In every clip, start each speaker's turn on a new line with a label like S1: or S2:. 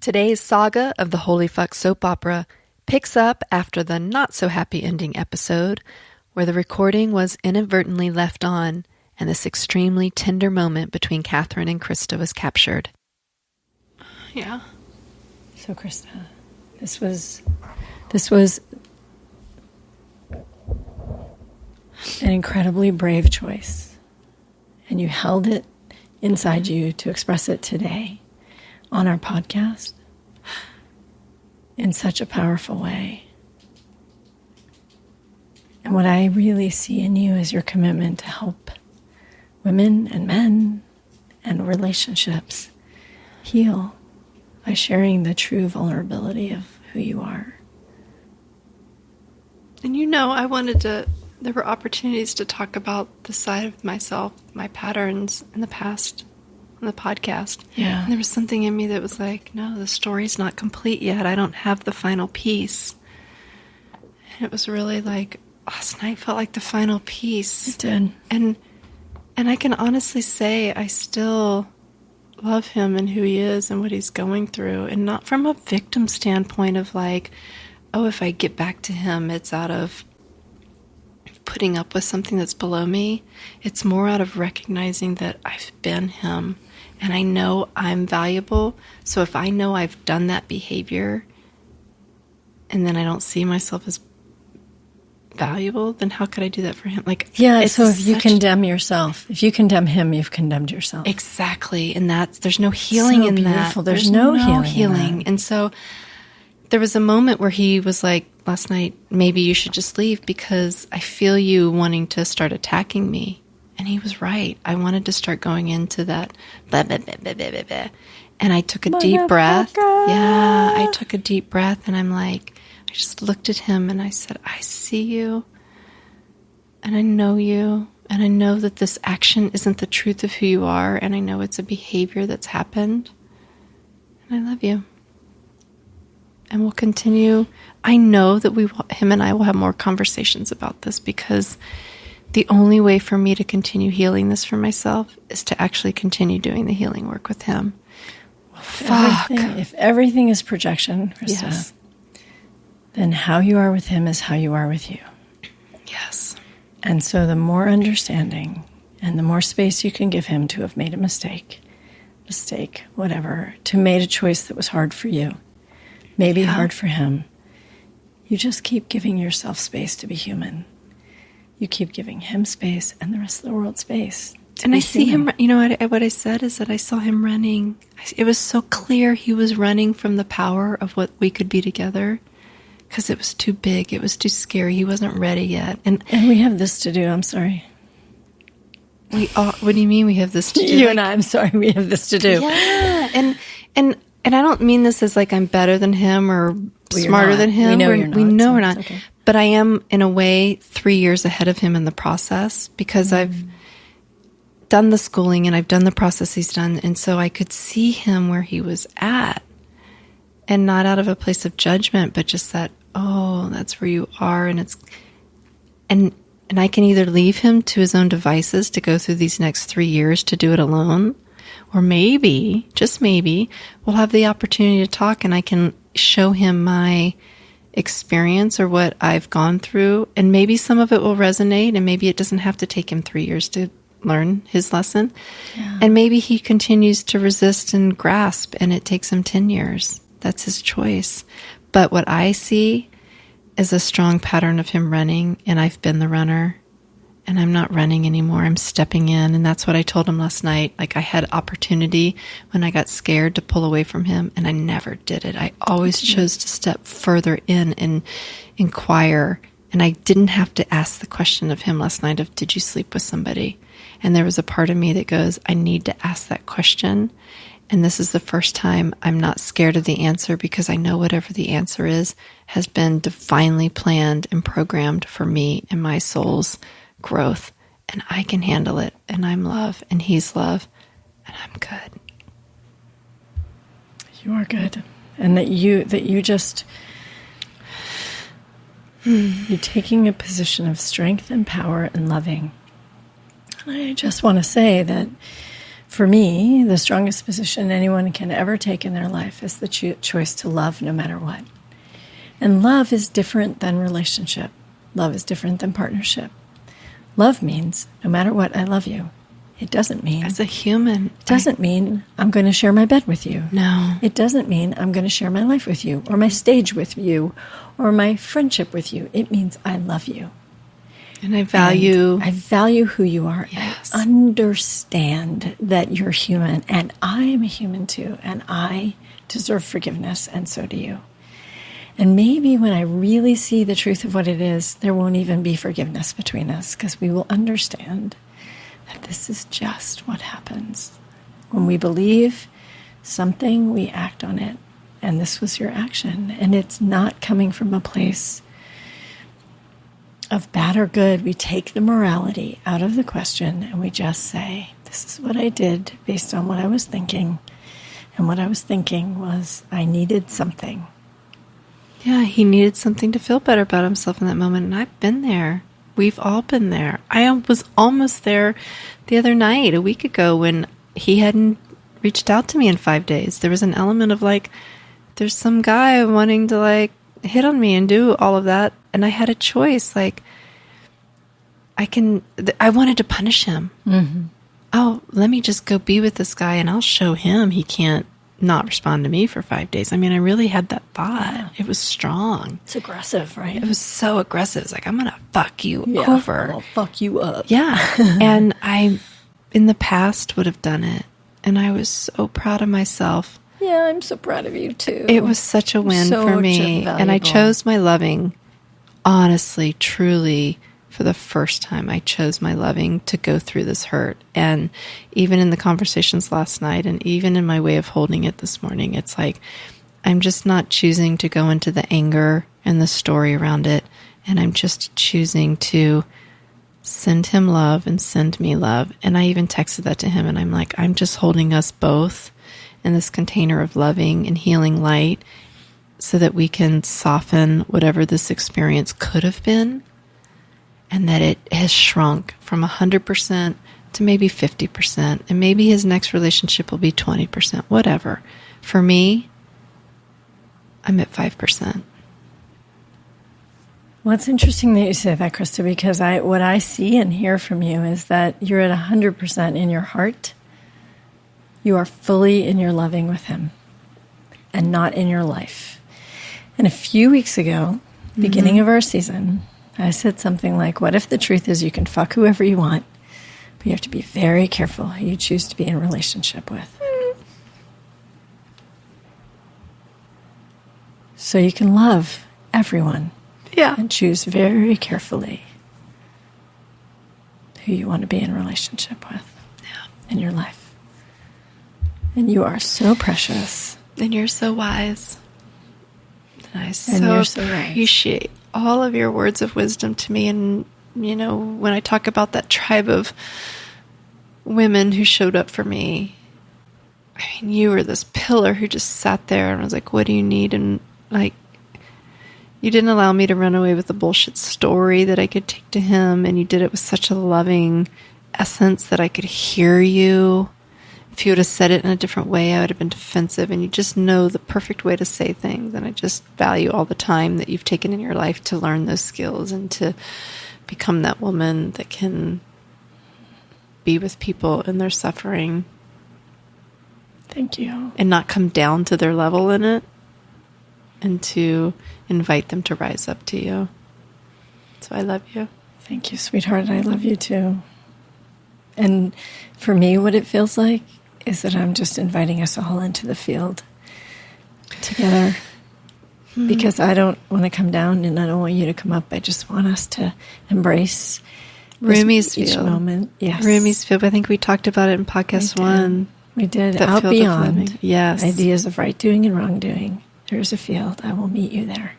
S1: Today's saga of the Holy Fuck soap opera picks up after the not-so-happy ending episode, where the recording was inadvertently left on and this extremely tender moment between Katherine and Krista was captured.
S2: Yeah.
S3: So, Krista, this was an incredibly brave choice, and you held it inside you to express it today on our podcast in such a powerful way. And what I really see in you is your commitment to help women and men and relationships heal by sharing the true vulnerability of who you are.
S2: And there were opportunities to talk about the side of myself, my patterns in the past on the podcast.
S3: Yeah.
S2: And there was something in me that was like, no, the story's not complete yet. I don't have the final piece. And it was really like, last night felt like the final piece.
S3: It did.
S2: And I can honestly say I still love him and who he is and what he's going through. And not from a victim standpoint of like, oh, if I get back to him, it's out of putting up with something that's below me. It's more out of recognizing that I've been him and I know I'm valuable. So if I know I've done that behavior and then I don't see myself as valuable, then how could I do that for him? Like,
S3: yeah, so if you condemn yourself, if you condemn him, you've condemned yourself.
S2: Exactly. And there's no healing in that.
S3: There's no healing.
S2: And so there was a moment where he was like, last night, maybe you should just leave because I feel you wanting to start attacking me. And he was right. I wanted to start going into that blah, blah, blah, blah, blah, blah. And I took a deep breath. Yeah, I took a deep breath and I'm like, I just looked at him and I said, I see you and I know you and I know that this action isn't the truth of who you are and I know it's a behavior that's happened and I love you. And we'll continue. I know that him and I will have more conversations about this because the only way for me to continue healing this for myself is to actually continue doing the healing work with him.
S3: If everything is projection, Krista,
S2: yes,
S3: then how you are with him is how you are with you.
S2: Yes.
S3: And so the more understanding and the more space you can give him to have made a mistake, whatever, to made a choice that was hard for you, maybe hard for him, you just keep giving yourself space to be human. You keep giving him space and the rest of the world space.
S2: And I see him, what I said is that I saw him running. It was so clear he was running from the power of what we could be together because it was too big. It was too scary. He wasn't ready yet. And
S3: we have this to do. I'm sorry.
S2: What do you mean we have this to do?
S3: You and I, I'm sorry, we have this to do.
S2: Yeah. And I don't mean this as like I'm better than him or smarter than him.
S3: We know you're not.
S2: We know we're not.
S3: Okay.
S2: But I am, in a way, 3 years ahead of him in the process because I've done the schooling and I've done the process he's done. And so I could see him where he was at and not out of a place of judgment, but just that, oh, that's where you are. And and I can either leave him to his own devices to go through these next 3 years to do it alone, or maybe, just maybe, we'll have the opportunity to talk and I can show him my experience or what I've gone through, and maybe some of it will resonate, and maybe it doesn't have to take him 3 years to learn his lesson. Yeah. And maybe he continues to resist and grasp, and it takes him 10 years. That's his choice. But what I see is a strong pattern of him running, and I've been the runner, and I'm not running anymore. I'm stepping in, and that's what I told him last night. Like, I had opportunity when I got scared to pull away from him, and I never did it. I always chose to step further in and inquire, and I didn't have to ask the question of him last night of, did you sleep with somebody? And there was a part of me that goes, I need to ask that question, and this is the first time I'm not scared of the answer because I know whatever the answer is has been divinely planned and programmed for me and my soul's growth, and I can handle it, and I'm love, and he's love, and I'm good.
S3: You are good, and that you just you're taking a position of strength and power and loving. And I just want to say that For me, the strongest position anyone can ever take in their life is the choice to love no matter what. And love is different than relationship. Love is different than partnership. Love means no matter what, I love you. It doesn't mean...
S2: As a human.
S3: It doesn't mean I'm going to share my bed with you.
S2: No.
S3: It doesn't mean I'm going to share my life with you or my stage with you or my friendship with you. It means I love you.
S2: And I value...
S3: And I value who you are.
S2: Yes.
S3: I understand that you're human and I am a human too. And I deserve forgiveness and so do you. And maybe when I really see the truth of what it is, there won't even be forgiveness between us because we will understand that this is just what happens. When we believe something, we act on it. And this was your action. And it's not coming from a place of bad or good. We take the morality out of the question and we just say, this is what I did based on what I was thinking. And what I was thinking was I needed something.
S2: Yeah, he needed something to feel better about himself in that moment. And I've been there. We've all been there. I was almost there the other night, a week ago, when he hadn't reached out to me in 5 days. There was an element of like, there's some guy wanting to like hit on me and do all of that. And I had a choice. Like, I wanted to punish him.
S3: Mm-hmm.
S2: Oh, let me just go be with this guy and I'll show him he can't not respond to me for 5 days. I mean, I really had that thought. Yeah. It was strong.
S3: It's aggressive, right?
S2: It was so aggressive. It's like, I'm going to fuck you
S3: Yeah,
S2: over.
S3: I'll fuck you up.
S2: Yeah. And I, in the past, would have done it. And I was so proud of myself.
S3: Yeah, I'm so proud of you, too.
S2: It was such a win for me. And I chose my loving, honestly, truly, for the first time, I chose my loving to go through this hurt. And even in the conversations last night and even in my way of holding it this morning, it's like, I'm just not choosing to go into the anger and the story around it. And I'm just choosing to send him love and send me love. And I even texted that to him. And I'm like, I'm just holding us both in this container of loving and healing light so that we can soften whatever this experience could have been. And that it has shrunk from 100% to maybe 50%. And maybe his next relationship will be 20%, whatever. For me, I'm at 5%.
S3: Well, it's interesting that you say that, Krista, because what I see and hear from you is that you're at 100% in your heart. You are fully in your loving with him and not in your life. And a few weeks ago, beginning of our season, I said something like, what if the truth is you can fuck whoever you want, but you have to be very careful who you choose to be in a relationship with. So you can love everyone.
S2: Yeah.
S3: And choose very carefully who you want to be in a relationship with in your life. And you are so precious.
S2: And you're so wise. And I
S3: so
S2: appreciate all of your words of wisdom to me. And, you know, when I talk about that tribe of women who showed up for me, I mean, you were this pillar who just sat there and was like, what do you need? And, like, you didn't allow me to run away with the bullshit story that I could take to him. And you did it with such a loving essence that I could hear you. If you would have said it in a different way, I would have been defensive. And you just know the perfect way to say things. And I just value all the time that you've taken in your life to learn those skills and to become that woman that can be with people in their suffering.
S3: Thank you.
S2: And not come down to their level in it. And to invite them to rise up to you. So I love you.
S3: Thank you, sweetheart. I love you too. And for me, what it feels like is that I'm just inviting us all into the field together. Because I don't want to come down and I don't want you to come up. I just want us to embrace
S2: Rumi's
S3: each
S2: field.
S3: moment. Yes.
S2: Rumi's field. I think we talked about it in podcast 1.
S3: We did.
S2: That
S3: Out
S2: field of
S3: beyond
S2: living. Yes.
S3: ideas of right doing and wrong doing. There's a field. I will meet you there.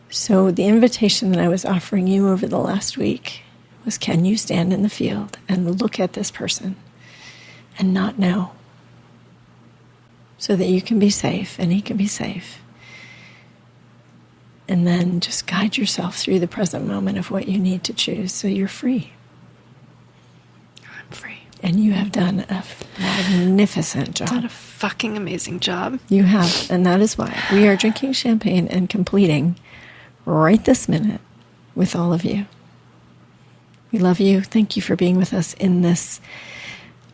S3: So the invitation that I was offering you over the last week was, can you stand in the field and look at this person and not know, so that you can be safe and he can be safe. And then just guide yourself through the present moment of what you need to choose so you're free.
S2: I'm free.
S3: And you have done a magnificent job.
S2: Done a fucking amazing job.
S3: You have. And that is why we are drinking champagne and completing right this minute with all of you. We love you. Thank you for being with us in this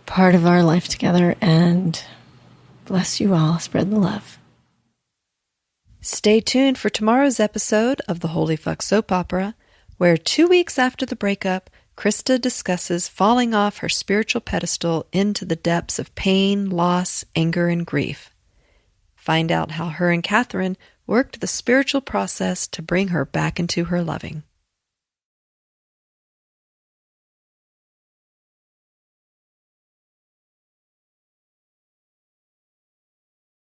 S3: part of our life together. And bless you all. Spread the love.
S1: Stay tuned for tomorrow's episode of the Holy Fuck Soap Opera, where 2 weeks after the breakup, Krista discusses falling off her spiritual pedestal into the depths of pain, loss, anger, and grief. Find out how her and Katherine worked the spiritual process to bring her back into her loving.